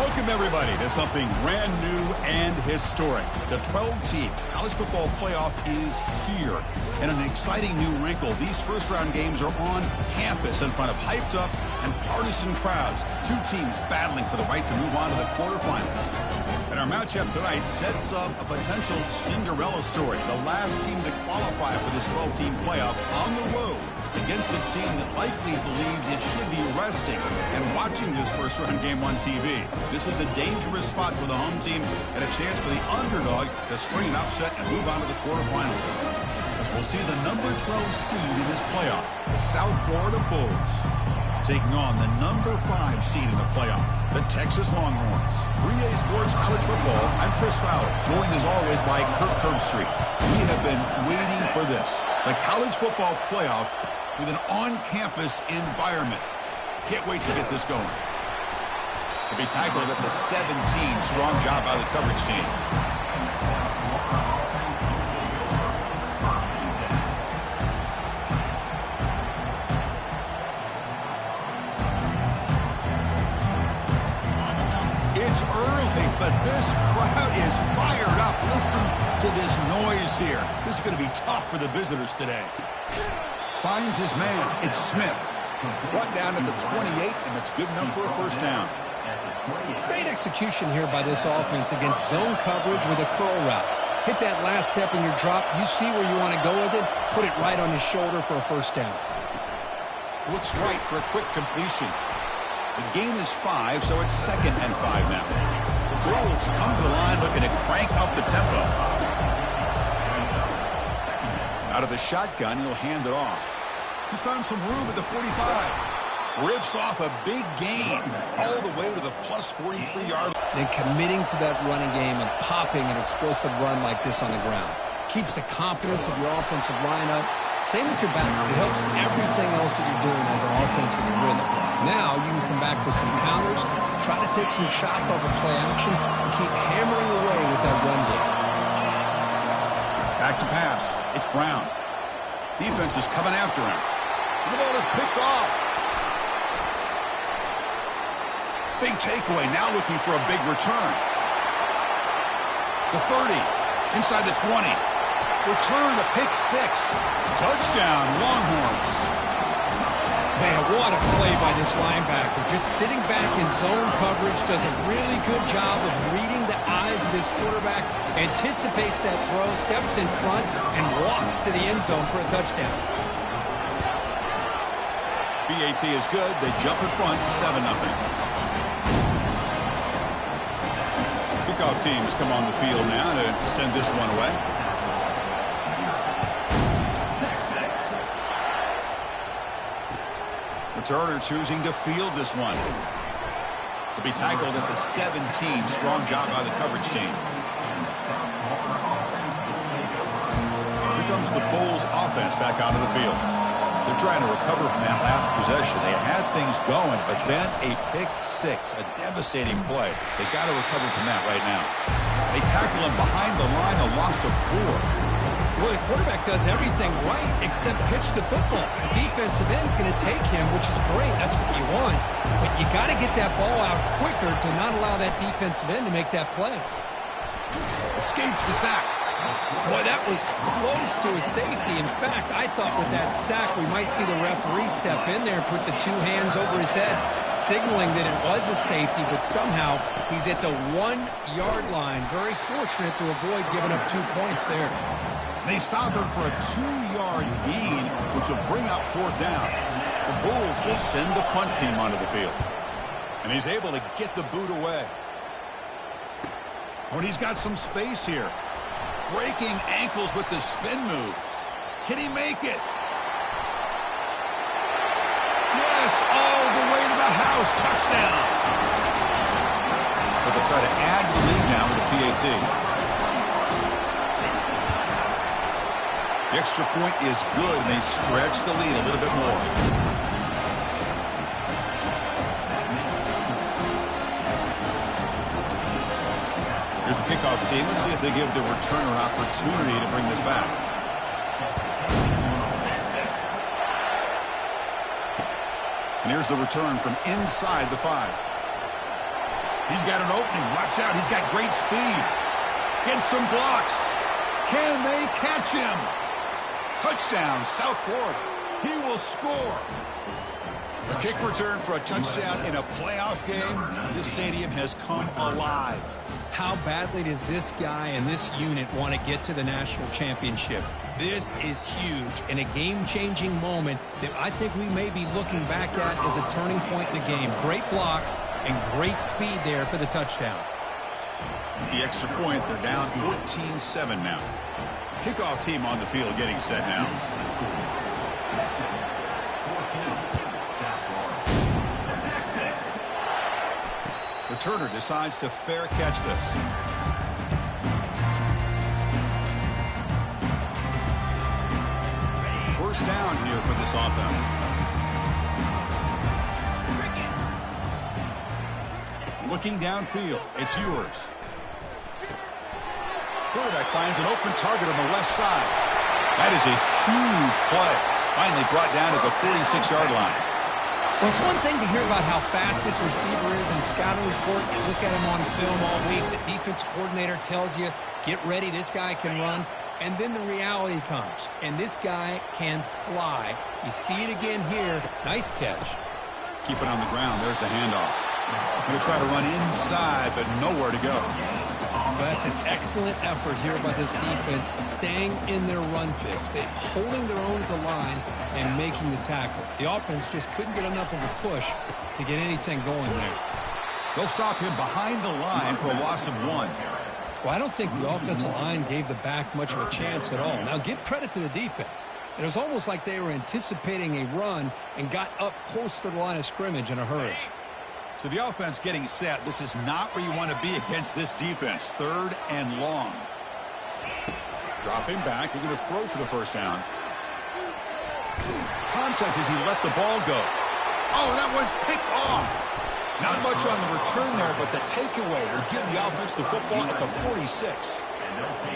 Welcome, everybody, to something brand new and historic. The 12-team college football playoff is here. And an exciting new wrinkle, these first-round games are on campus in front of hyped-up and partisan crowds. Two teams battling for the right to move on to the quarterfinals. And our matchup tonight sets up a potential Cinderella story. The last team to qualify for this 12-team playoff on the road against a team that likely believes it should be resting and watching this first-round game on TV. This is a dangerous spot for the home team and a chance for the underdog to spring an upset and move on to the quarterfinals. As we'll see the number 12 seed in this playoff, the South Florida Bulls, taking on the number 5 seed in the playoff, the Texas Longhorns. 3A Sports College Football, I'm Chris Fowler, joined as always by Kirk Herbstreit. We have been waiting for this, the college football playoff with an on-campus environment. Can't wait to get this going. To be tackled at the 17, strong job by the coverage team. It's early, but this crowd is fired up. Listen to this noise here. This is going to be tough for the visitors today. Finds his man. It's Smith. Brought down at the 28, and it's good enough for a first down. Great execution here by this offense against zone coverage with a curl route. Hit that last step in your drop. You see where you want to go with it. Put it right on his shoulder for a first down. Looks right for a quick completion. The gain is 5, so it's 2nd and 5 now. The Bulls come to the line looking to crank up the tempo. Out of the shotgun, he'll hand it off. He's found some room at the 45. Rips off a big gain all the way to the plus 43-yard line. Then committing to that running game and popping an explosive run like this on the ground. Keeps the confidence of your offensive lineup. Same with your back. It helps everything else that you're doing as an offensive rhythm. Now you can come back with some counters, try to take some shots off of play action, and keep hammering away with that run game. Back to pass. It's Brown. Defense is coming after him. The ball is picked off. Big takeaway. Now looking for a big return. The 30. Inside the 20. Return to pick 6. Touchdown, Longhorns. Man, what a play by this linebacker. Just sitting back in zone coverage, does a really good job of reading the eyes of his quarterback, anticipates that throw, steps in front, and walks to the end zone for a touchdown. BAT is good. They jump in front, 7-0. Kickoff team has come on the field now to send this one away. Returner choosing to field this one. To be tackled at the 17. Strong job by the coverage team. Here comes the Bulls offense back onto the field. They're trying to recover from that last possession. They had things going, but then a pick 6, a devastating play. They got to recover from that right now. They tackle him behind the line, a loss of 4. Well, the quarterback does everything right except pitch the football. The defensive end's going to take him, which is great. That's what you want. But you got to get that ball out quicker to not allow that defensive end to make that play. Escapes the sack. Boy, that was close to a safety. In fact, I thought with that sack we might see the referee step in there and put the 2 hands over his head, signaling that it was a safety, but somehow he's at the 1-yard line. Very fortunate to avoid giving up 2 points there. They stop him for a 2-yard gain, which will bring up 4th down. The Bulls will send the punt team onto the field. And he's able to get the boot away. Oh, and he's got some space here. Breaking ankles with the spin move. Can he make it? Yes, all the way to the house. Touchdown. But they'll try to add to the lead now with the PAT. The extra point is good, and they stretch the lead a little bit more. Here's the kickoff team. Let's see if they give the returner an opportunity to bring this back. And here's the return from inside the 5. He's got an opening. Watch out. He's got great speed. Gets some blocks. Can they catch him? Touchdown, South Florida. He will score. A kick return for a touchdown in a playoff game. This stadium has come alive. How badly does this guy and this unit want to get to the national championship? This is huge and a game-changing moment that I think we may be looking back at as a turning point in the game. Great blocks and great speed there for the touchdown. With the extra point, they're down 14-7 now. Kickoff team on the field getting set now. Returner decides to fair catch this. First down here for this offense. Looking downfield. It's yours. Quarterback finds an open target on the left side. That is a huge play. Finally brought down at the 46-yard line. Well, it's one thing to hear about how fast this receiver is in scouting report. You look at him on film all week. The defense coordinator tells you, get ready, this guy can run. And then the reality comes, and this guy can fly. You see it again here. Nice catch. Keep it on the ground. There's the handoff. Going to try to run inside, but nowhere to go. That's an excellent effort here by this defense, staying in their run fix. They're holding their own at the line and making the tackle. The offense just couldn't get enough of a push to get anything going there. They'll stop him behind the line for a loss of 1. Well, I don't think the offensive line gave the back much of a chance at all. Now, give credit to the defense. It was almost like they were anticipating a run and got up close to the line of scrimmage in a hurry. So the offense getting set. This is not where you want to be against this defense. 3rd and long. Dropping back. They're going to throw for the first down. Contact as he let the ball go. Oh, that one's picked off. Not much on the return there, but the takeaway will give the offense the football at the 46.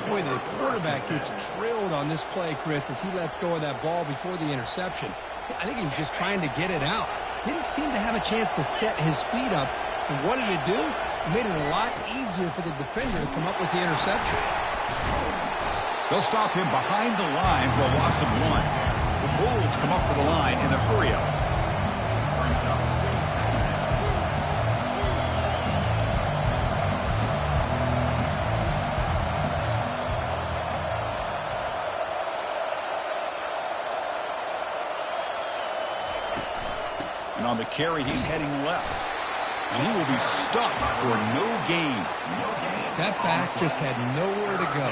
Boy, the quarterback gets drilled on this play, Chris, as he lets go of that ball before the interception. I think he was just trying to get it out. Didn't seem to have a chance to set his feet up. And what did it do? It made it a lot easier for the defender to come up with the interception. They'll stop him behind the line for a loss of 1. The Bulls come up to the line in a hurry-up. And on the carry, he's heading left. And he will be stuffed for no gain. That back just had nowhere to go.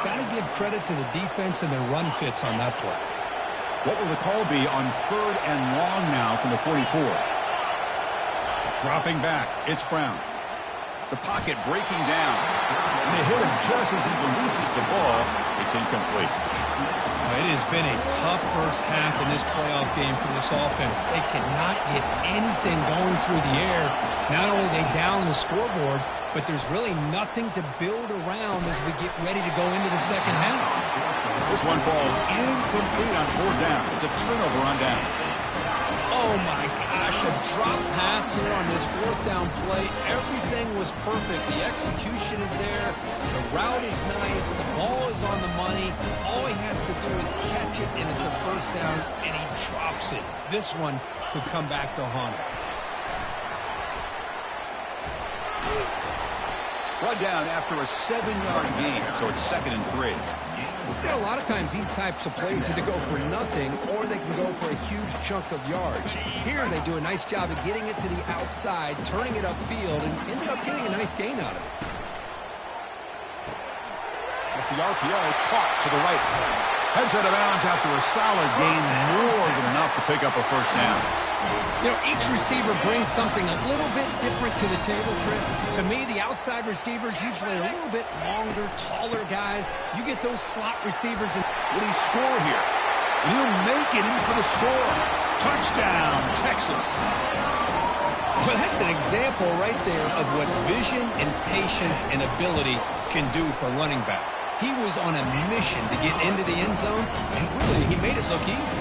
Got to give credit to the defense and their run fits on that play. What will the call be on 3rd and long now from the 44? Dropping back, it's Brown. The pocket breaking down. And they hit him just as he releases the ball. It's incomplete. It has been a tough first half in this playoff game for this offense. They cannot get anything going through the air. Not only are they down the scoreboard, but there's really nothing to build around as we get ready to go into the second half. This one falls incomplete on 4th down. It's a turnover on downs. Oh, my gosh, a drop pass here on this 4th down play. Everything was perfect. The execution is there. The route is nice. The ball is on the money. All he has to do is catch it, and it's a first down, and he drops it. This one could come back to haunt him. Brought down after a 7-yard gain, so it's 2nd and 3. You know, a lot of times these types of plays either go for nothing or they can go for a huge chunk of yards. Here they do a nice job of getting it to the outside, turning it upfield, and ended up getting a nice gain out of it. As the RPO caught to the right. Heads out of bounds after a solid gain, more than enough to pick up a first down. You know, each receiver brings something a little bit different to the table, Chris. To me, the outside receivers usually are a little bit longer, taller guys. You get those slot receivers. Will he score here? And he'll make it in for the score. Touchdown, Texas. Well, that's an example right there of what vision and patience and ability can do for a running back. He was on a mission to get into the end zone, and really, he made it look easy.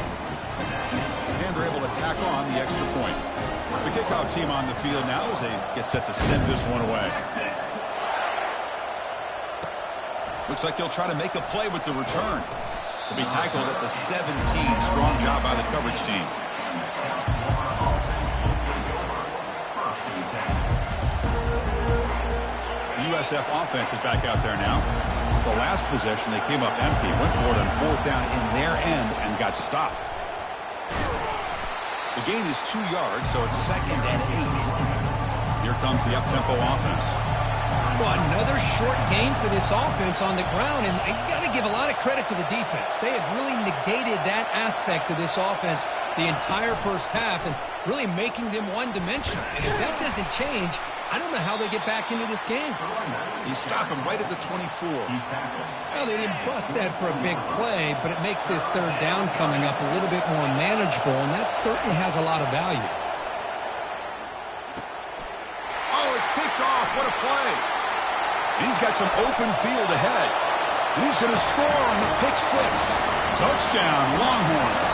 And they're able to tack on the extra point. The kickoff team on the field now as they get set to send this one away. Looks like he'll try to make a play with the return. He'll be tackled at the 17. Strong job by the coverage team. The USF offense is back out there now. The last possession, they came up empty, went for it on 4th down in their end and got stopped. The gain is 2 yards, so it's 2nd and 8. Here comes the up-tempo offense. Well, another short game for this offense on the ground, and you got to give a lot of credit to the defense. They have really negated that aspect of this offense the entire first half and really making them one-dimensional. And if that doesn't change, I don't know how they get back into this game. He's stopping right at the 24. Well, they didn't bust that for a big play, but it makes this 3rd down coming up a little bit more manageable, and that certainly has a lot of value. Oh, it's picked off. What a play. And he's got some open field ahead. And he's going to score on the pick 6. Touchdown, Longhorns.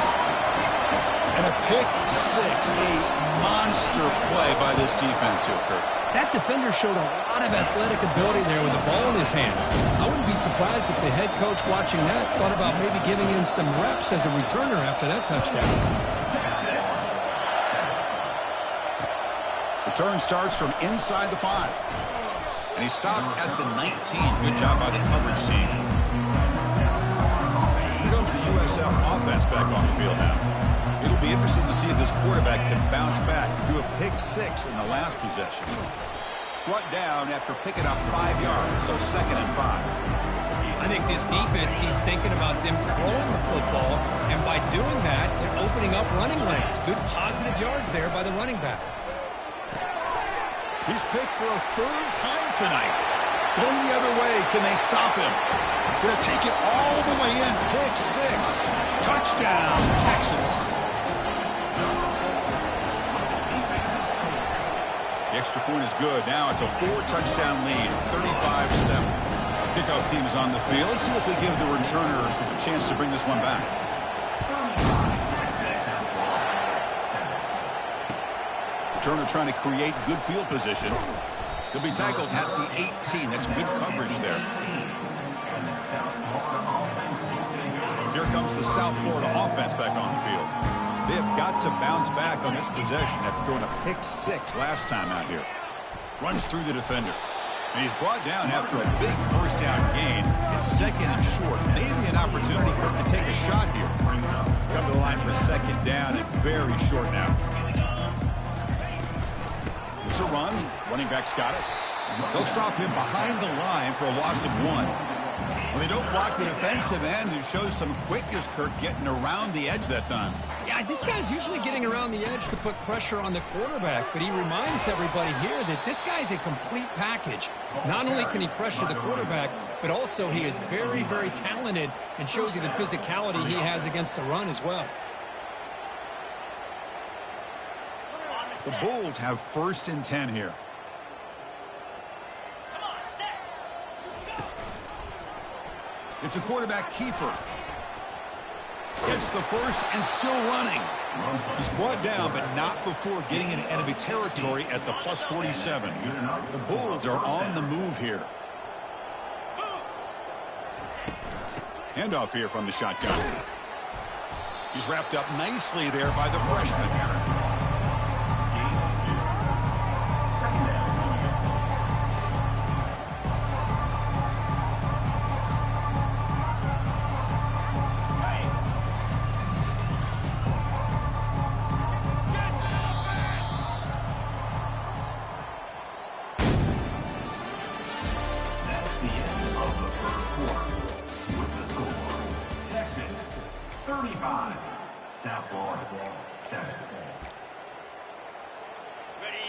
And a pick 6, a monster play by this defense here, Kirk. That defender showed a lot of athletic ability there with the ball in his hands. I wouldn't be surprised if the head coach watching that thought about maybe giving him some reps as a returner after that touchdown. Return starts from inside the 5. And he stopped at the 19. Good job by the coverage team. Here comes the USF offense back on the field now. It'll be interesting to see if this quarterback can bounce back through a pick 6 in the last possession. Brought down after picking up 5 yards, so 2nd and 5. I think this defense keeps thinking about them throwing the football, and by doing that, they're opening up running lanes. Good positive yards there by the running back. He's picked for a 3rd time tonight. Going the other way, can they stop him? Going to take it all the way in. Pick 6. Touchdown, Texas. The extra point is good. Now it's a 4-touchdown lead, 35-7. Kickoff team is on the field. Let's see if they give the returner a chance to bring this one back. Returner trying to create good field position. He'll be tackled at the 18. That's good coverage there. Here comes the South Florida offense back on the field. They have got to bounce back on this possession after throwing a pick 6 last time out here. Runs through the defender. And he's brought down after a big 1st down gain. It's 2nd and short. Maybe an opportunity, Kirk, to take a shot here. Come to the line for 2nd down and very short now. It's a run. Running back's got it. They'll stop him behind the line for a loss of 1. Well, they don't block the defensive end, who shows some quickness, Kirk, getting around the edge that time. Yeah, this guy's usually getting around the edge to put pressure on the quarterback, but he reminds everybody here that this guy's a complete package. Not only can he pressure the quarterback, but also he is very, very talented and shows you the physicality he has against the run as well. The Bulls have 1st and 10 here. It's a quarterback keeper. Gets the 1st and still running. He's brought down, but not before getting into enemy territory at the +47. The Bulls are on the move here. Handoff here from the shotgun. He's wrapped up nicely there by the freshman.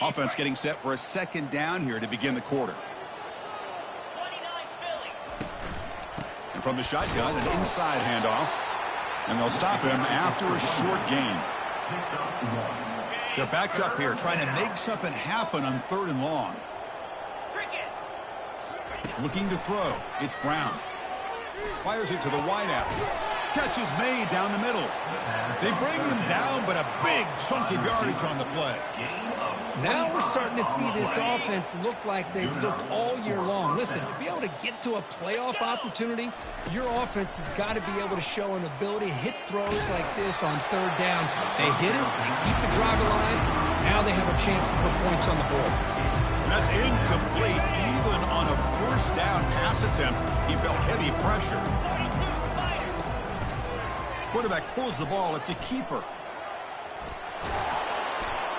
Offense getting set for a 2nd down here to begin the quarter. And from the shotgun, an inside handoff. And they'll stop him after a short gain. They're backed up here, trying to make something happen on 3rd and long. Looking to throw. It's Brown. Fires it to the wideout. Catch is made down the middle. They bring him down, but a big chunk of yardage on the play. Now we're starting to see this offense look like they've looked all year long. Listen, to be able to get to a playoff opportunity, your offense has got to be able to show an ability to hit throws like this on third down. They hit it, they keep the drive alive. Now they have a chance to put points on the board. That's incomplete. Even on a first down pass attempt, he felt heavy pressure. Quarterback pulls the ball. It's a keeper.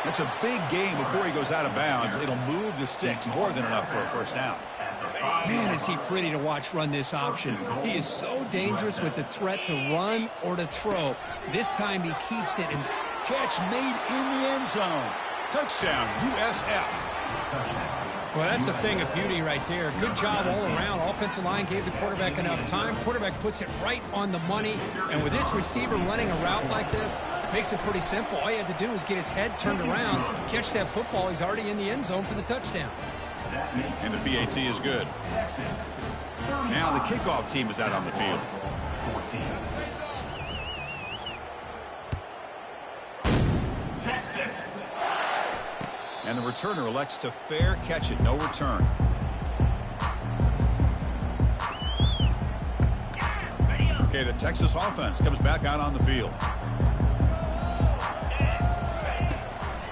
That's a big gain before he goes out of bounds. It'll move the sticks more than enough for a first down. Man, is he pretty to watch run this option. He is so dangerous with the threat to run or to throw. This time he keeps it. And catch made in the end zone. Touchdown, USF. Well, that's a thing of beauty right there. Good job all around. Offensive line gave the quarterback enough time. Quarterback puts it right on the money. And with this receiver running a route like this, makes it pretty simple. All you had to do is get his head turned around, catch that football. He's already in the end zone for the touchdown. And the PAT is good. Now the kickoff team is out on the field. Texas. And the returner elects to fair catch it. No return. Okay, the Texas offense comes back out on the field.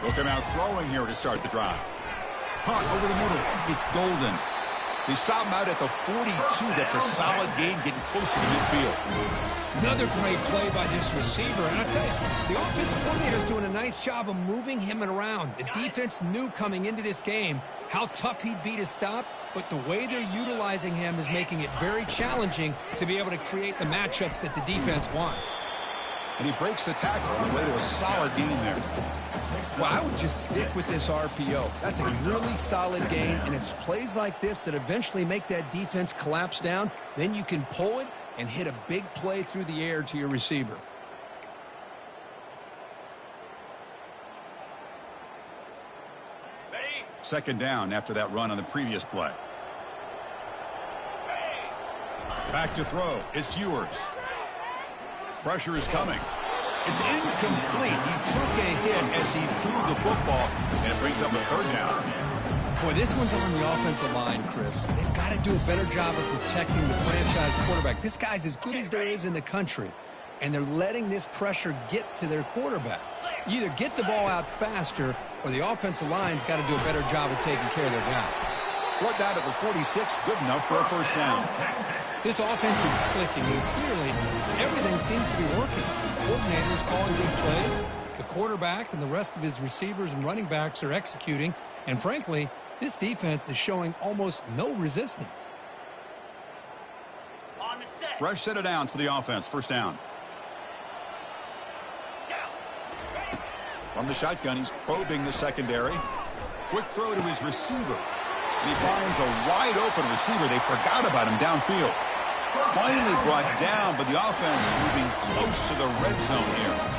They'll come out throwing here to start the drive. Punt over the middle. It's golden. They stop him out at the 42. That's a solid gain, getting closer to midfield. Another great play by this receiver. And I'll tell you, the offensive coordinator is doing a nice job of moving him around. The defense knew coming into this game how tough he'd be to stop, but the way they're utilizing him is making it very challenging to be able to create the matchups that the defense wants. And he breaks the tackle on the way to a solid gain there. Well, I would just stick with this RPO. That's a really solid gain, and it's plays like this that eventually make that defense collapse down. Then you can pull it and hit a big play through the air to your receiver. Second down after that run on the previous play. Back to throw. It's yours. Pressure is coming. It's incomplete. He took a hit as he threw the football, and it brings up a third down. Boy, this one's on the offensive line, Chris. They've got to do a better job of protecting the franchise quarterback. This guy's as good as there is in the country, and they're letting this pressure get to their quarterback. You either get the ball out faster, or the offensive line's got to do a better job of taking care of their guy. Brought down at the 46, good enough for a first down. This offense is clicking, and clearly everything seems to be working. The coordinator is calling good plays. The quarterback and the rest of his receivers and running backs are executing. And frankly, this defense is showing almost no resistance. Fresh set of downs for the offense. First down. From the shotgun, he's probing the secondary. Quick throw to his receiver. And he finds a wide-open receiver. They forgot about him downfield. Finally brought down, but the offense moving close to the red zone here.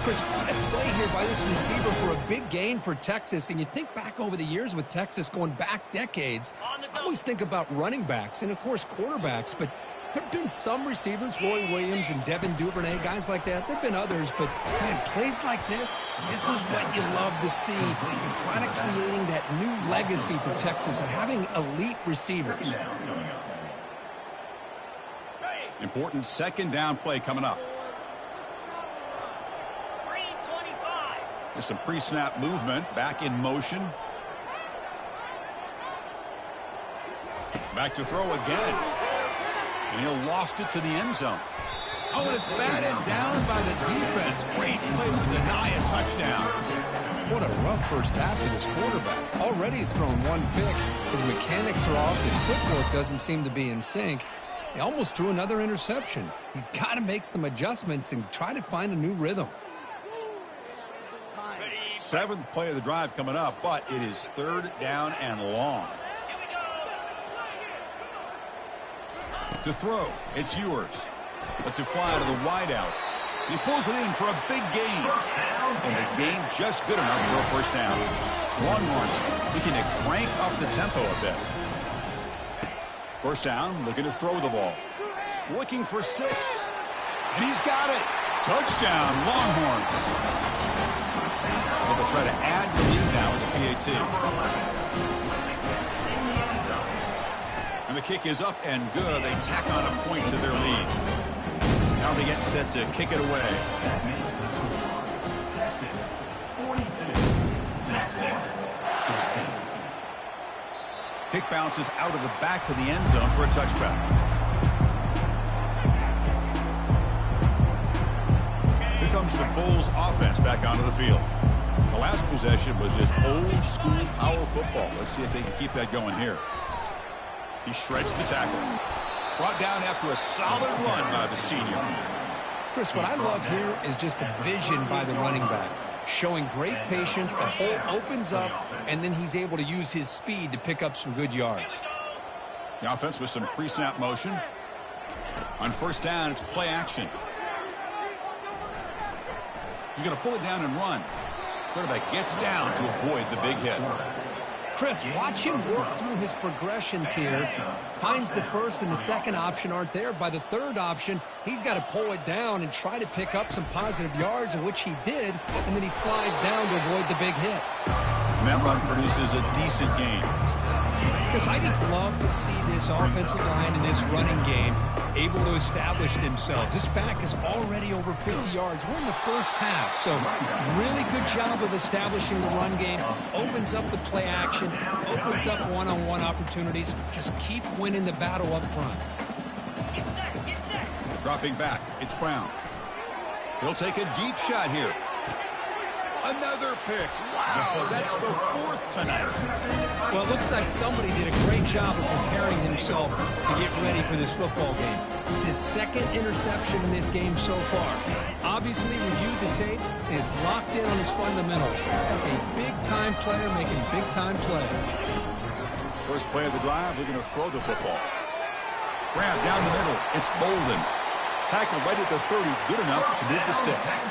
Chris, what a play here by this receiver for a big gain for Texas. And you think back over the years with Texas going back decades, I always think about running backs and, of course, quarterbacks. But there have been some receivers, Roy Williams and Devin Duvernay, guys like that. There have been others, but, man, plays like this is what you love to see. And kind of creating that new legacy for Texas of having elite receivers. Important second down play coming up. There's some pre-snap movement. Back in motion. Back to throw again. And he'll loft it to the end zone. Oh, and it's batted down by the defense. Great play to deny a touchdown. What a rough first half for this quarterback. Already he's thrown one pick. His mechanics are off. His footwork doesn't seem to be in sync. He almost threw another interception. He's got to make some adjustments and try to find a new rhythm. Seventh play of the drive coming up, but it is third down and long. To throw, it's yours. Lets it fly to the wideout. He pulls it in for a big gain. And the gain just good enough for a first down. Longhorns looking to crank up the tempo a bit. First down, looking to throw the ball. Looking for 6. And he's got it. Touchdown, Longhorns. They'll try to add the lead now in the PAT. And the kick is up and good. They tack on a point to their lead. Now they get set to kick it away. Texas 42, Texas 14. Kick bounces out of the back of the end zone for a touchback. Here comes the Bulls offense back onto the field. The last possession was just old school power football. Let's see if they can keep that going here. He shreds the tackle. Brought down after a solid run by the senior. Chris, what I love here is just the vision by the running back. Showing great patience, the hole opens up, and then he's able to use his speed to pick up some good yards. The offense with some pre-snap motion. On first down, it's play action. He's going to pull it down and run. Quarterback gets down to avoid the big hit. Chris, watch him work through his progressions here. Finds the first and the second option aren't there. By the third option, he's got to pull it down and try to pick up some positive yards, which he did, and then he slides down to avoid the big hit. And that run produces a decent gain. Chris, I just love to see this offensive line and this running game able to establish themselves. This back is already over 50 yards. We're in the first half, so really good job of establishing the run game. Opens up the play action, opens up one-on-one opportunities. Just keep winning the battle up front. Dropping back, it's Brown. He'll take a deep shot here. Another pick. Wow, that's the fourth tonight. Well, it looks like somebody did a great job of preparing himself to get ready for this football game. It's his second interception in this game so far. Obviously, reviewed the tape, is locked in on his fundamentals. That's a big-time player making big-time plays. First play of the drive, looking to throw the football. Grab down the middle. It's Bolden. Tackle right at the 30, good enough to move the sticks.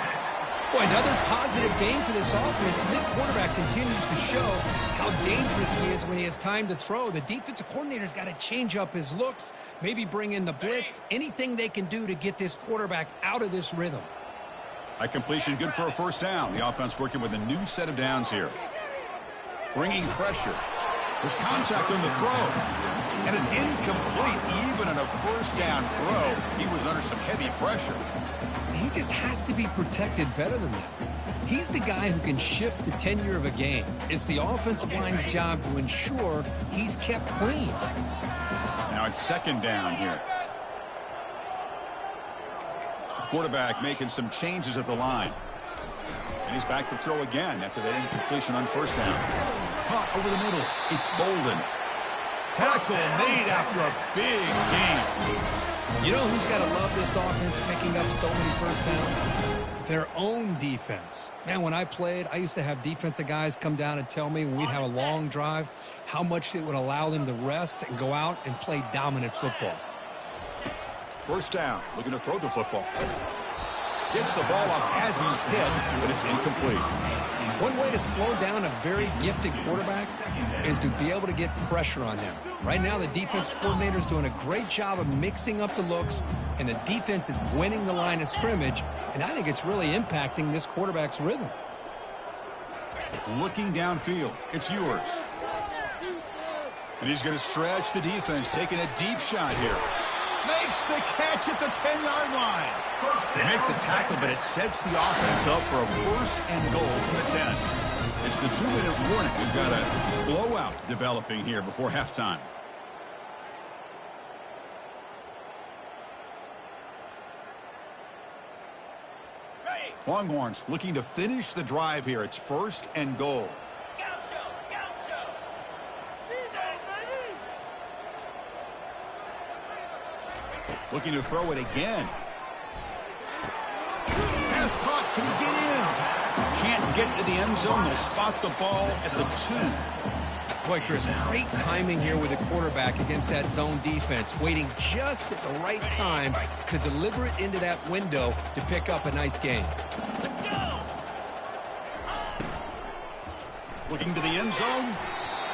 Boy, another positive game for this offense. This quarterback continues to show how dangerous he is when he has time to throw. The defensive coordinator's got to change up his looks, maybe bring in the blitz, anything they can do to get this quarterback out of this rhythm. A completion good for a first down. The offense working with a new set of downs here. Bringing pressure. There's contact on the throw. And it's incomplete. Even in a first down throw, he was under some heavy pressure. He just has to be protected better than that. He's the guy who can shift the tenure of a game. It's the offensive line's job to ensure he's kept clean. Now it's second down here. Quarterback making some changes at the line. And he's back to throw again after that incompletion on first down. Caught over the middle. It's Bolden. Tackle made after a big gain. You know who's got to love this offense picking up so many first downs? Their own defense. Man, when I played, I used to have defensive guys come down and tell me when we'd have a long drive how much it would allow them to rest and go out and play dominant football. First down, looking to throw the football. Gets the ball off as he's hit, but it's incomplete. One way to slow down a very gifted quarterback is to be able to get pressure on him. Right now, the defense coordinator is doing a great job of mixing up the looks, and the defense is winning the line of scrimmage, and I think it's really impacting this quarterback's rhythm. Looking downfield, it's yours. And he's going to stretch the defense, taking a deep shot here. Makes the catch at the 10-yard line. They make the tackle, but it sets the offense up for a first and goal from the 10. It's the 2-minute warning. We've got a blowout developing here before halftime. Longhorns looking to finish the drive here. It's first and goal. Looking to throw it again. Pass caught. Can he get in? Can't get to the end zone. They'll spot the ball at the 2. Boy, Chris, great timing here with the quarterback against that zone defense, waiting just at the right time to deliver it into that window to pick up a nice gain. Looking to the end zone.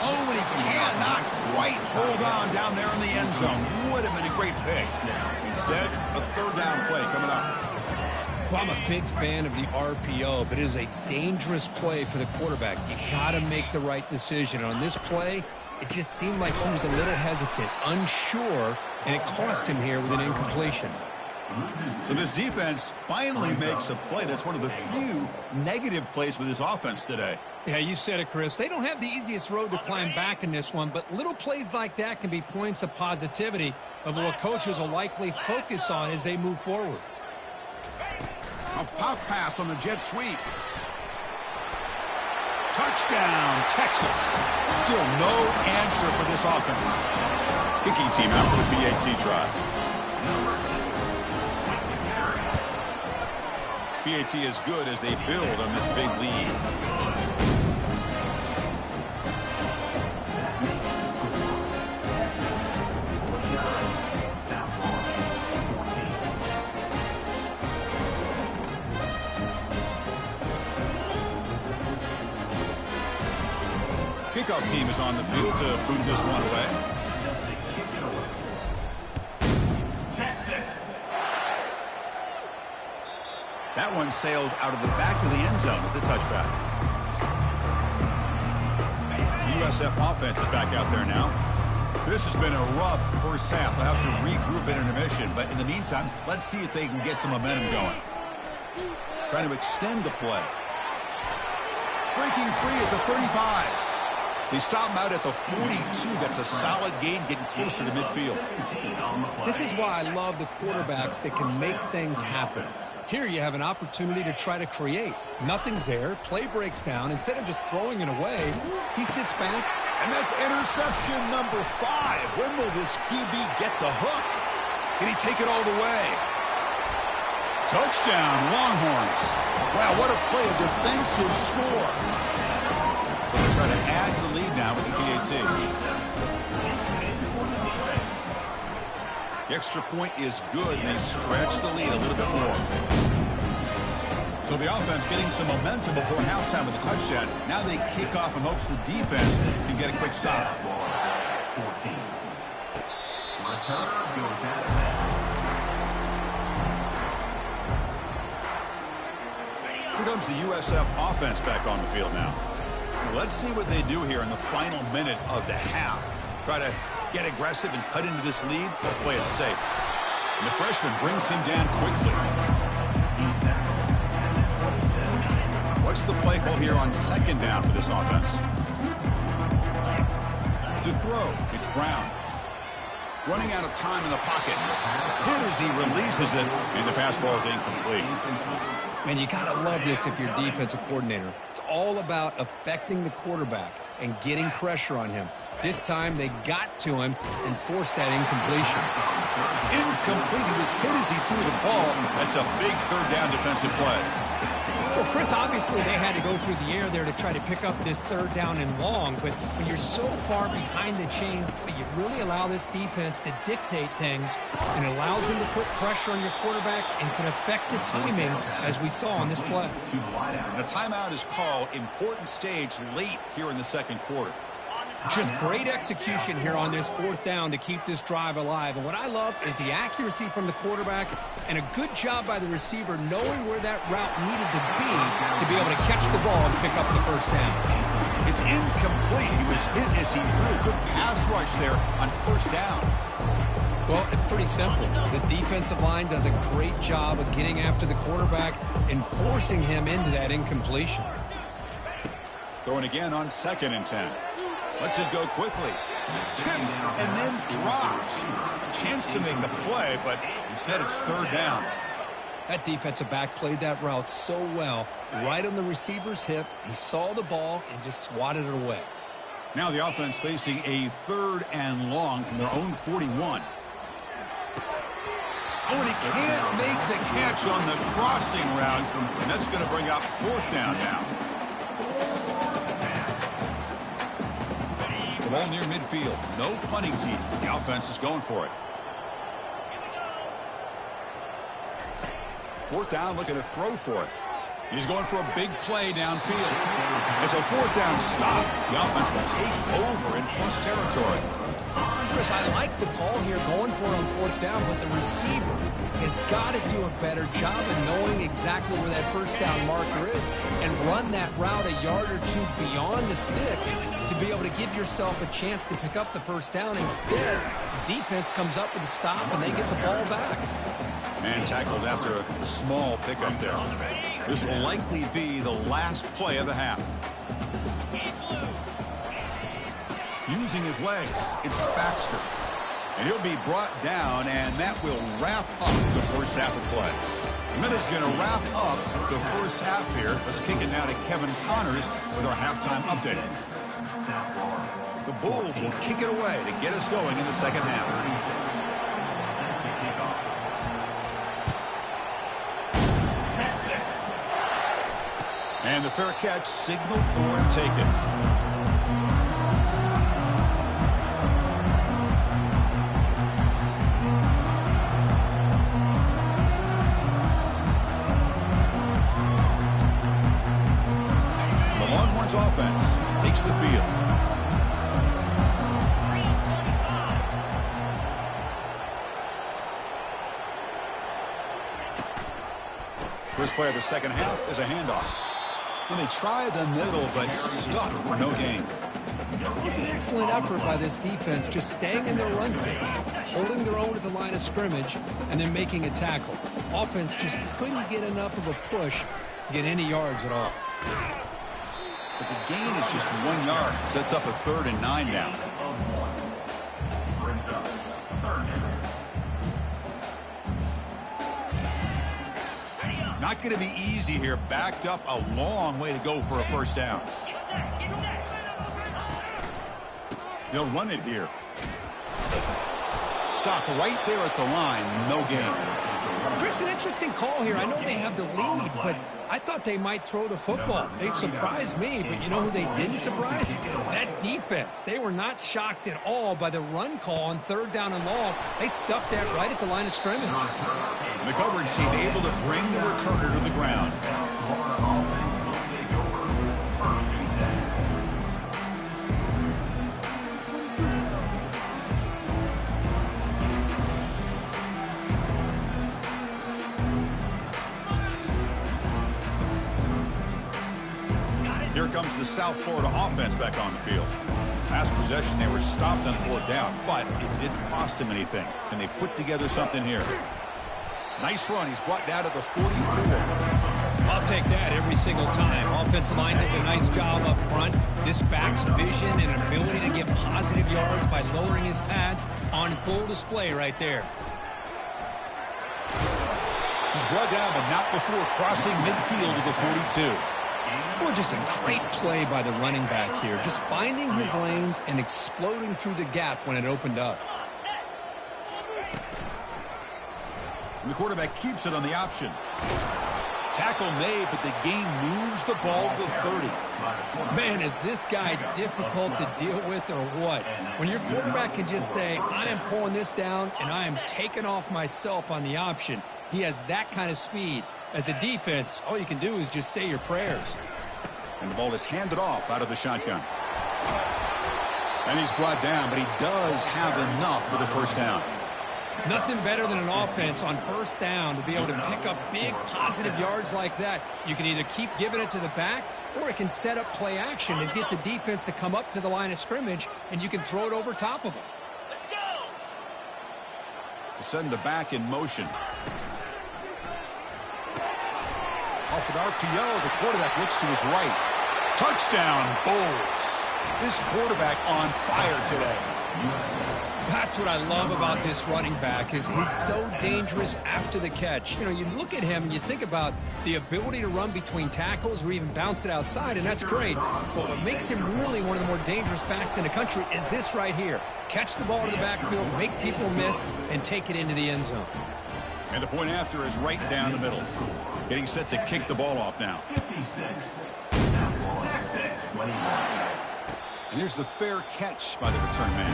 Oh, and he cannot quite hold on down there in the end zone. Would have been a great pick. Instead, a third down play coming up. Well, I'm a big fan of the RPO, but it is a dangerous play for the quarterback. You got to make the right decision. On this play, it just seemed like he was a little hesitant, unsure, and it cost him here with an incompletion. So this defense finally makes a play. That's one of the few negative plays with this offense today. Yeah, you said it, Chris. They don't have the easiest road to climb back in this one, but little plays like that can be points of positivity of what coaches will likely focus on as they move forward. A pop pass on the jet sweep. Touchdown, Texas. Still no answer for this offense. Kicking team out for the PAT try. PAT is good as they build on this big lead. Kickoff team is on the field to boot this one away. That one sails out of the back of the end zone with the touchback. USF offense is back out there now. This has been a rough first half. They'll have to regroup in intermission, but in the meantime, let's see if they can get some momentum going. Trying to extend the play. Breaking free at the 35. They stop him out at the 42. That's a solid gain, getting closer to midfield. This is why I love the quarterbacks that can make things happen. Here you have an opportunity to try to create. Nothing's there. Play breaks down. Instead of just throwing it away, he sits back. And that's interception number 5. When will this QB get the hook? Can he take it all the way? Touchdown, Longhorns. Wow, what a play, a defensive score. So they try to add to the lead now with the PAT. The extra point is good, and they stretch the lead a little bit more. So the offense getting some momentum before halftime with a touchdown. Now they kick off in hopes the defense can get a quick stop. 14. Return goes out of bounds. Here comes the USF offense back on the field now. Let's see what they do here in the final minute of the half. Try to get aggressive and cut into this lead, or play it safe. And the freshman brings him down quickly. What's the play call here on second down for this offense? To throw, it's Brown. Running out of time in the pocket. Hit as he releases it, and the pass ball is incomplete. Man, you got to love this if you're a defensive coordinator. It's all about affecting the quarterback and getting pressure on him. This time they got to him and forced that incompletion. Incomplete. He was hit as he threw the ball. That's a big third down defensive play. Well, Chris, obviously they had to go through the air there to try to pick up this third down and long, but when you're so far behind the chains, you really allow this defense to dictate things, and it allows them to put pressure on your quarterback and can affect the timing, as we saw on this play. The timeout is called. Important stage late here in the second quarter. Just great execution here on this fourth down to keep this drive alive. And what I love is the accuracy from the quarterback and a good job by the receiver knowing where that route needed to be able to catch the ball and pick up the first down. It's incomplete. He was hit as he threw. Good pass rush there on first down. Well, it's pretty simple. The defensive line does a great job of getting after the quarterback and forcing him into that incompletion. Throwing again on 2nd and 10. Lets it go quickly. Tipped and then drops. Chance to make a play, but instead it's third down. That defensive back played that route so well. Right on the receiver's hip. He saw the ball and just swatted it away. Now the offense facing a 3rd and long from their own 41. Oh, and he can't make the catch on the crossing route, and that's going to bring up 4th down now. The ball near midfield. No punting team. The offense is going for it. 4th down, looking to throw for it. He's going for a big play downfield. It's a fourth down stop. The offense will take over in plus territory. Chris, I like the call here going for it on fourth down, but the receiver has got to do a better job of knowing exactly where that first down marker is and run that route a yard or two beyond the sticks to be able to give yourself a chance to pick up the first down. Instead, the defense comes up with a stop and they get the ball back. Man tackled after a small pickup there. This will likely be the last play of the half. Using his legs, it's Baxter. And he'll be brought down, and that will wrap up the first half of play. The minute's going to wrap up the first half here. Let's kick it now to Kevin Connors with our halftime update. The Bulls will kick it away to get us going in the second half. And the fair catch signaled for and taken. The Longhorns offense takes the field. First play of the second half is a handoff. And they try the middle, but stuck for no gain. It was an excellent effort by this defense, just staying in their run fits, holding their own at the line of scrimmage, and then making a tackle. Offense just couldn't get enough of a push to get any yards at all. But the gain is just 1 yard. Sets up a 3rd and 9 now. Not going to be easy here. Backed up a long way to go for a first down. They'll run it here. Stop right there at the line. No gain. Chris, an interesting call here. I know they have the lead, but I thought they might throw the football. They surprised me, but you know who they didn't surprise? That defense. They were not shocked at all by the run call on 3rd down and long. They stuffed that right at the line of scrimmage. The coverage team able to bring the returner to the ground. Here comes the South Florida offense back on the field. Last possession, they were stopped on 4th down, but it didn't cost him anything. And they put together something here. Nice run. He's brought down to the 44. I'll take that every single time. Offensive line does a nice job up front. This back's vision and ability to get positive yards by lowering his pads on full display right there. He's brought down, but not before crossing midfield to the 42. Well, just a great play by the running back here. Just finding his lanes and exploding through the gap when it opened up. And the quarterback keeps it on the option. Tackle made, but the gain moves the ball to the 30. Man, is this guy difficult to deal with or what? When your quarterback can just say, I am pulling this down and I am taking off myself on the option. He has that kind of speed. As a defense, all you can do is just say your prayers. And the ball is handed off out of the shotgun. And he's brought down, but he does have enough for the first down. Nothing better than an offense on first down to be able to pick up big positive yards like that. You can either keep giving it to the back, or it can set up play action and get the defense to come up to the line of scrimmage, and you can throw it over top of them. Let's go! Send the back in motion. Off with RPO, the quarterback looks to his right. Touchdown, Bulls. This quarterback on fire today. That's what I love about this running back is he's so dangerous after the catch. You know, you look at him and you think about the ability to run between tackles or even bounce it outside, and that's great. But what makes him really one of the more dangerous backs in the country is this right here. Catch the ball to the backfield, make people miss, and take it into the end zone. And the point after is right down the middle. Getting set to kick the ball off now. 56. Texas. 21. And here's the fair catch by the return man.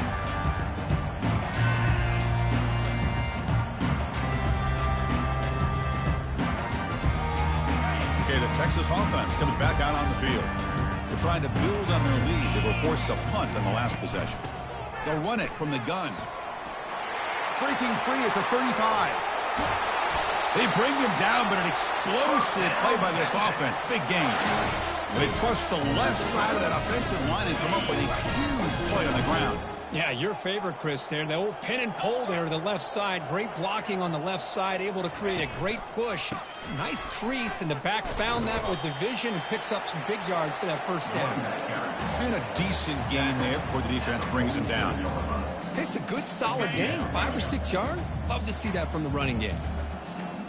Okay, the Texas offense comes back out on the field. They're trying to build on their lead. They were forced to punt on the last possession. They'll run it from the gun. Breaking free at the 35. They bring him down, but an explosive play by this offense. Big game. They trust the left side of that offensive line and come up with a huge play on the ground. Yeah, your favorite, Chris, there. The old pin and pull there to the left side. Great blocking on the left side, able to create a great push. Nice crease, and the back found that with the vision and picks up some big yards for that first down. And a decent gain there before the defense brings him down. It's a good, solid game. 5 or 6 yards. Love to see that from the running game.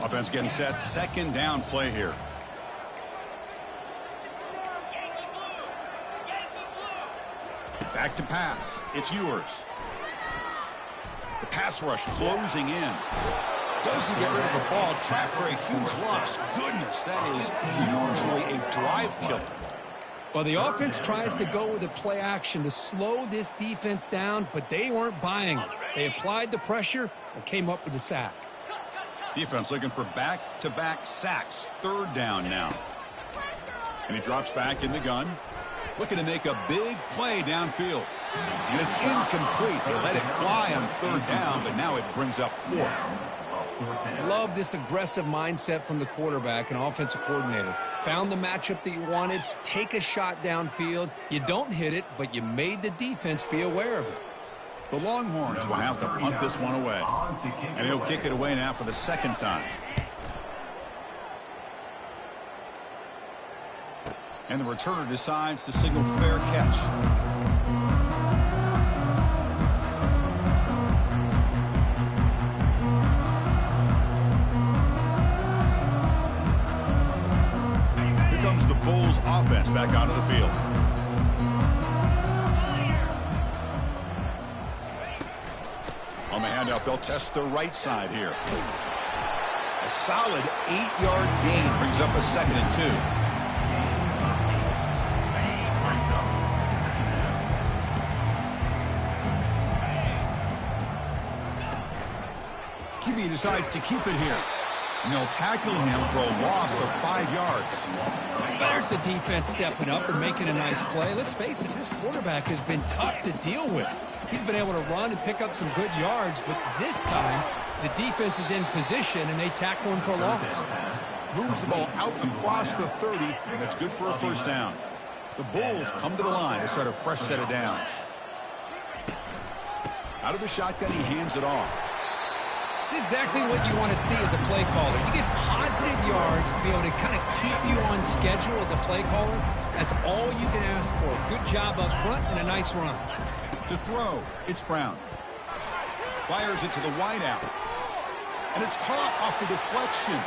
Offense getting set. Second down play here. Back to pass. It's yours. The pass rush closing in. Doesn't get rid of the ball. Trapped for a huge loss. Goodness, that is usually a drive killer. Well, the offense tries to go with a play action to slow this defense down, but they weren't buying it. They applied the pressure and came up with the sack. Defense looking for back-to-back sacks. Third down now. And he drops back in the gun. Looking to make a big play downfield. And it's incomplete. They let it fly on third down, but now it brings up fourth. Love this aggressive mindset from the quarterback and offensive coordinator. Found the matchup that you wanted. Take a shot downfield. You don't hit it, but you made the defense be aware of it. The Longhorns will have to punt this one away. And he'll kick it away now for the second time. And the returner decides to signal fair catch. Here comes the Bulls offense back onto the field. On the handoff, they'll test the right side here. A solid 8-yard gain brings up a 2nd and 2. QB decides to keep it here. And they'll tackle him for a loss of 5 yards. There's the defense stepping up and making a nice play. Let's face it, this quarterback has been tough to deal with. He's been able to run and pick up some good yards, but this time the defense is in position and they tackle him for a loss. Moves the ball out across the 30, and that's good for a first down. The Bulls come to the line to start a fresh set of downs. Out of the shotgun, he hands it off. It's exactly what you want to see as a play caller. You get positive yards to be able to kind of keep you on schedule as a play caller. That's all you can ask for. Good job up front and a nice run. To throw, it's Brown. Fires it to the wideout. And it's caught off the deflection.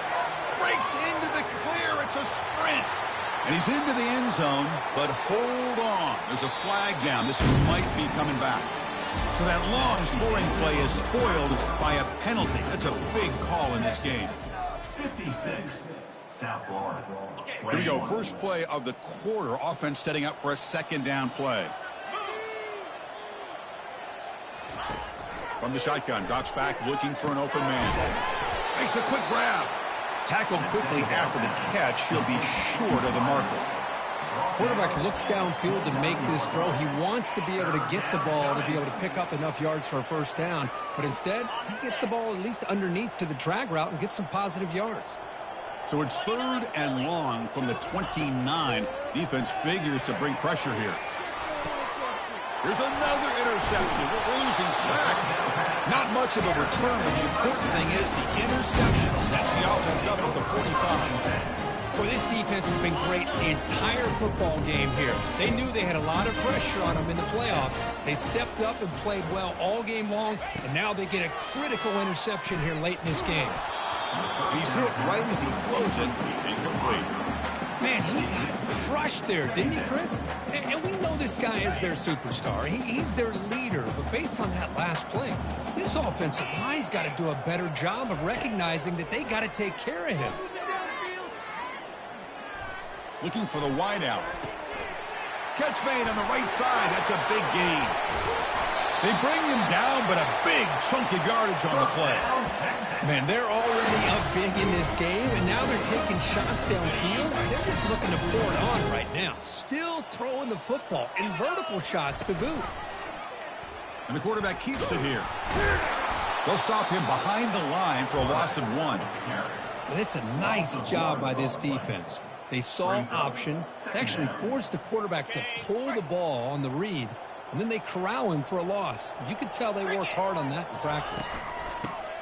Breaks into the clear. It's a sprint. And he's into the end zone, but hold on. There's a flag down. This might be coming back. So that long scoring play is spoiled by a penalty. That's a big call in this game. 56, South Florida. Here we go. First play of the quarter. Offense setting up for a second down play. From the shotgun, drops back looking for an open man. Makes a quick grab. Tackled quickly after the catch. He'll be short of the marker. Quarterback looks downfield to make this throw. He wants to be able to get the ball to be able to pick up enough yards for a first down. But instead, he gets the ball at least underneath to the drag route and gets some positive yards. So it's 3rd and long from the 29. Defense figures to bring pressure here. Here's another interception. We're losing track. Not much of a return, but the important thing is the interception sets the offense up at the 45. Well, this defense has been great the entire football game here. They knew they had a lot of pressure on them in the playoff. They stepped up and played well all game long, and now they get a critical interception here late in this game. He's hit right as he throws it. Incomplete. Man, he got crushed there, didn't he, Chris? And we know this guy is their superstar. He's their leader. But based on that last play, this offensive line's got to do a better job of recognizing that they got to take care of him. Looking for the wideout. Catch made on the right side. That's a big gain. They bring him down, but a big chunk of yardage on the play. Man, they're already up big in this game, and now they're taking shots downfield. They're just looking to pour it on right now. Still throwing the football and vertical shots to boot. And the quarterback keeps it here. They'll stop him behind the line for a loss of 1. And it's a nice job by this defense. They saw option, they actually forced the quarterback to pull the ball on the read, and then they corral him for a loss. You could tell they worked hard on that in practice.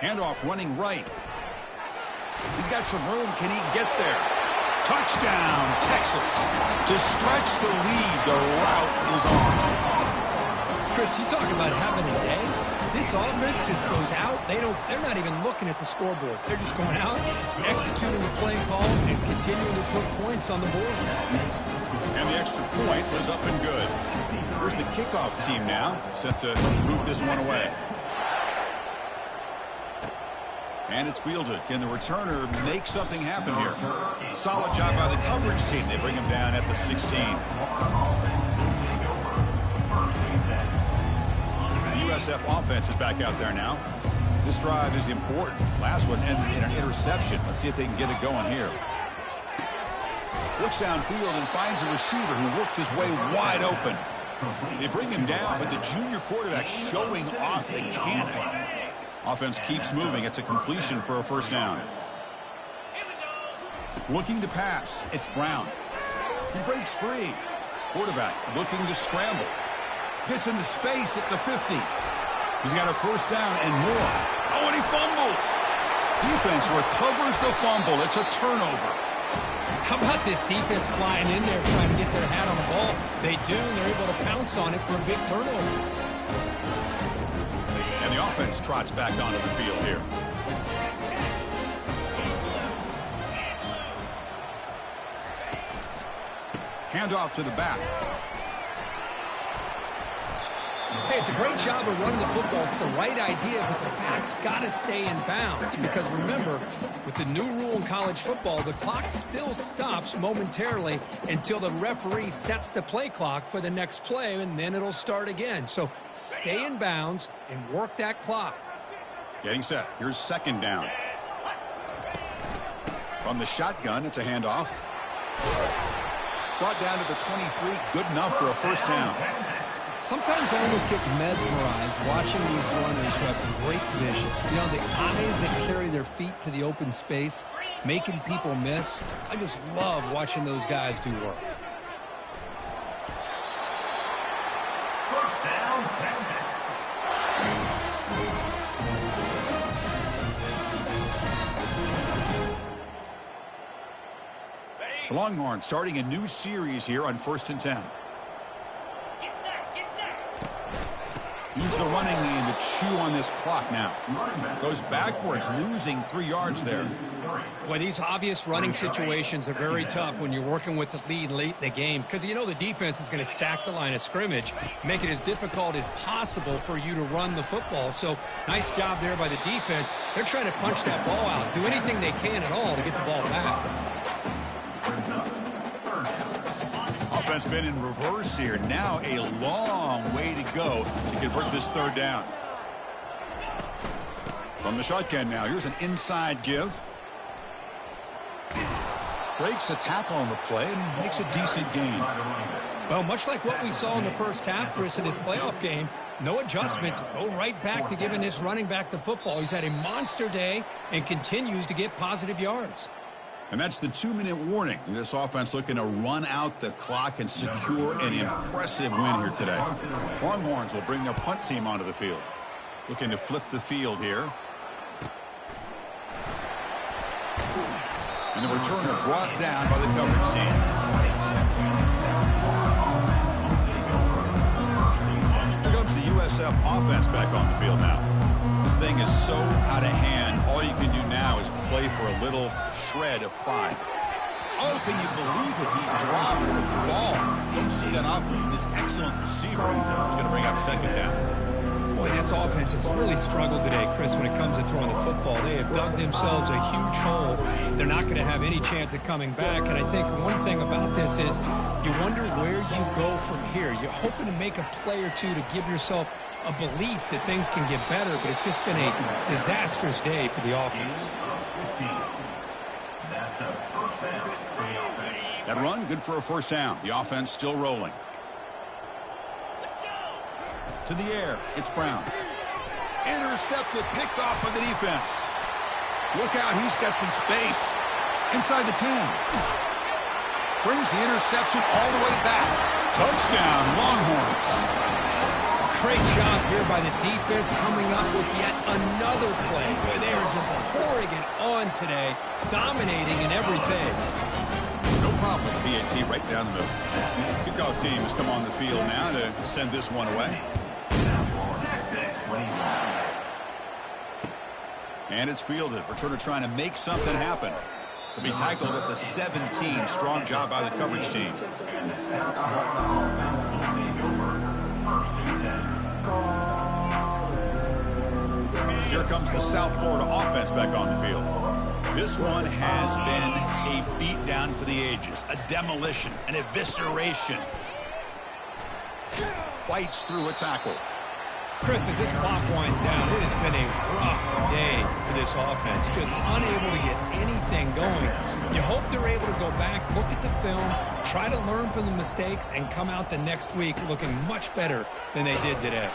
Handoff running right. He's got some room. Can he get there? Touchdown, Texas. To stretch the lead, the route is on. Chris, you talk about having a day. This offense just goes out. They're not even looking at the scoreboard. They're just going out, executing the play call, and continuing to put points on the board. And the extra point was up and good. Here's the kickoff team now, set to move this one away. And it's fielded. Can the returner make something happen here? Solid job by the coverage team. They bring him down at the 16. The USF offense is back out there now. This drive is important. Last one ended in an interception. Let's see if they can get it going here. Looks downfield and finds a receiver who worked his way wide open. They bring him down, but the junior quarterback showing off the cannon. Offense keeps moving. It's a completion for a first down. Looking to pass. It's Brown. He breaks free. Quarterback looking to scramble. Gets into space at the 50. He's got a first down and more. Oh, and he fumbles. Defense recovers the fumble. It's a turnover. How about this defense flying in there trying to get their hat on the ball? They do, and they're able to pounce on it for a big turnover. And the offense trots back onto the field here. Handoff to the back. Hey, it's a great job of running the football. It's the right idea, but the back's got to stay in bounds. Because remember, with the new rule in college football, the clock still stops momentarily until the referee sets the play clock for the next play, and then it'll start again. So stay in bounds and work that clock. Getting set. Here's second down. From the shotgun, it's a handoff. Brought down to the 23. Good enough for a first down. Sometimes I almost get mesmerized watching these runners who have great vision. You know, the eyes that carry their feet to the open space, making people miss. I just love watching those guys do work. First down, Texas. The Longhorns starting a new series here on 1st and 10. Use the running game to chew on this clock now. Goes backwards, losing 3 yards there. Boy, these obvious running situations are very tough when you're working with the lead late in the game because you know the defense is going to stack the line of scrimmage, make it as difficult as possible for you to run the football. So nice job there by the defense. They're trying to punch that ball out, do anything they can at all to get the ball back. Offense been in reverse here. Now a long way to go to convert this third down. From the shotgun now, here's an inside give. Breaks a tackle on the play and makes a decent gain. Well, much like what we saw in the first half, Chris, in this playoff game, no adjustments. Go right back to giving this running back the football. He's had a monster day and continues to get positive yards. And that's the 2-minute warning. This offense looking to run out the clock and secure an impressive win here today. Longhorns will bring their punt team onto the field. Looking to flip the field here. And the returner brought down by the coverage team. Here comes the USF offense back on the field now. This thing is so out of hand. All you can do now is play for a little shred of pride. Oh, can you believe it? He dropped the ball. Don't see that often. This excellent receiver is going to bring up second down. Boy, this offense has really struggled today, Chris, when it comes to throwing the football. They have dug themselves a huge hole. They're not going to have any chance of coming back. And I think one thing about this is you wonder where you go from here. You're hoping to make a play or two to give yourself a belief that things can get better, but it's just been a disastrous day for the offense. That's a first down for the offense. That run, good for a first down. The offense still rolling. To the air, it's Brown. Intercepted, picked off by the defense. Look out, he's got some space. Inside the 10. Brings the interception all the way back. Touchdown, Longhorns. Great job here by the defense coming up with yet another play where they are just pouring it on today, dominating in every phase. No problem with PAT right down the middle. Kickoff team has come on the field now to send this one away. Texas, 21. And it's fielded. Returner trying to make something happen. To be tackled at the 17. Strong job by the coverage team. And the South Florida offense will take over. First and 10. Here comes the South Florida offense back on the field. This one has been a beatdown for the ages. A demolition, an evisceration. Fights through a tackle. Chris, as this clock winds down, it has been a rough day for this offense. Just unable to get anything going. You hope they're able to go back, look at the film, try to learn from the mistakes, and come out the next week looking much better than they did today.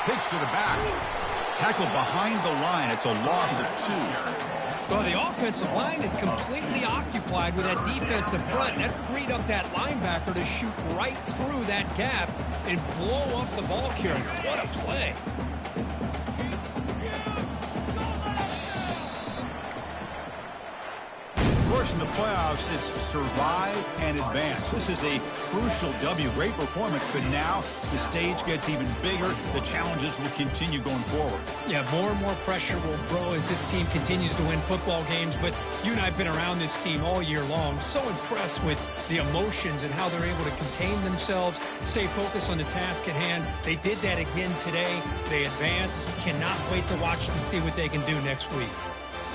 Pitch to the back. Tackle behind the line. It's a loss of 2. Well, the offensive line is completely occupied with that defensive front. That freed up that linebacker to shoot right through that gap and blow up the ball carrier. What a play. Of course, in the playoffs, it's survive and advance. This is a crucial W. Great performance, but now the stage gets even bigger. The challenges will continue going forward. Yeah, more and more pressure will grow as this team continues to win football games, but you and I have been around this team all year long. So impressed with the emotions and how they're able to contain themselves, stay focused on the task at hand. They did that again today. They advance. Cannot wait to watch and see what they can do next week.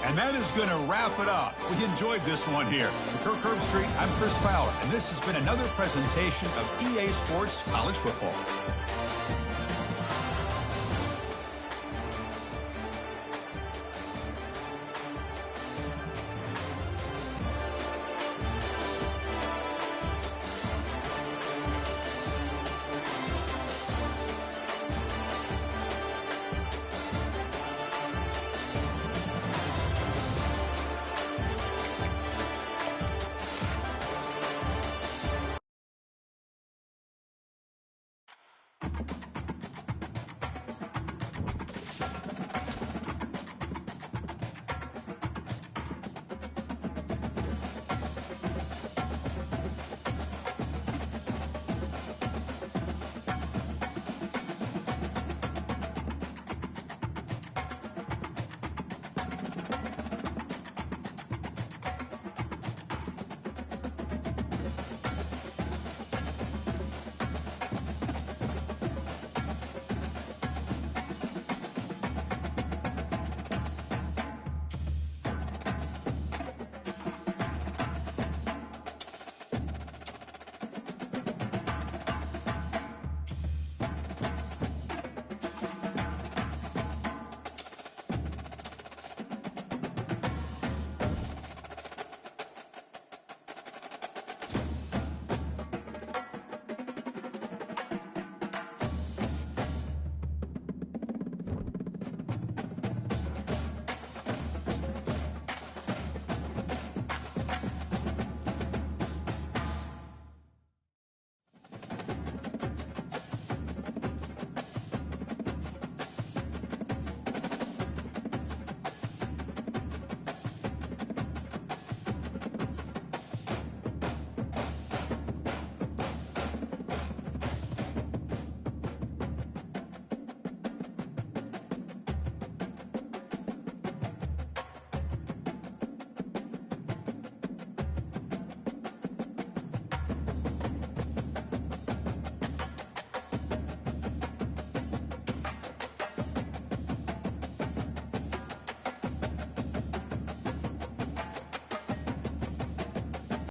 And that is going to wrap it up. We enjoyed this one here. For Kirk Herbstreit, I'm Chris Fowler, and this has been another presentation of EA Sports College Football.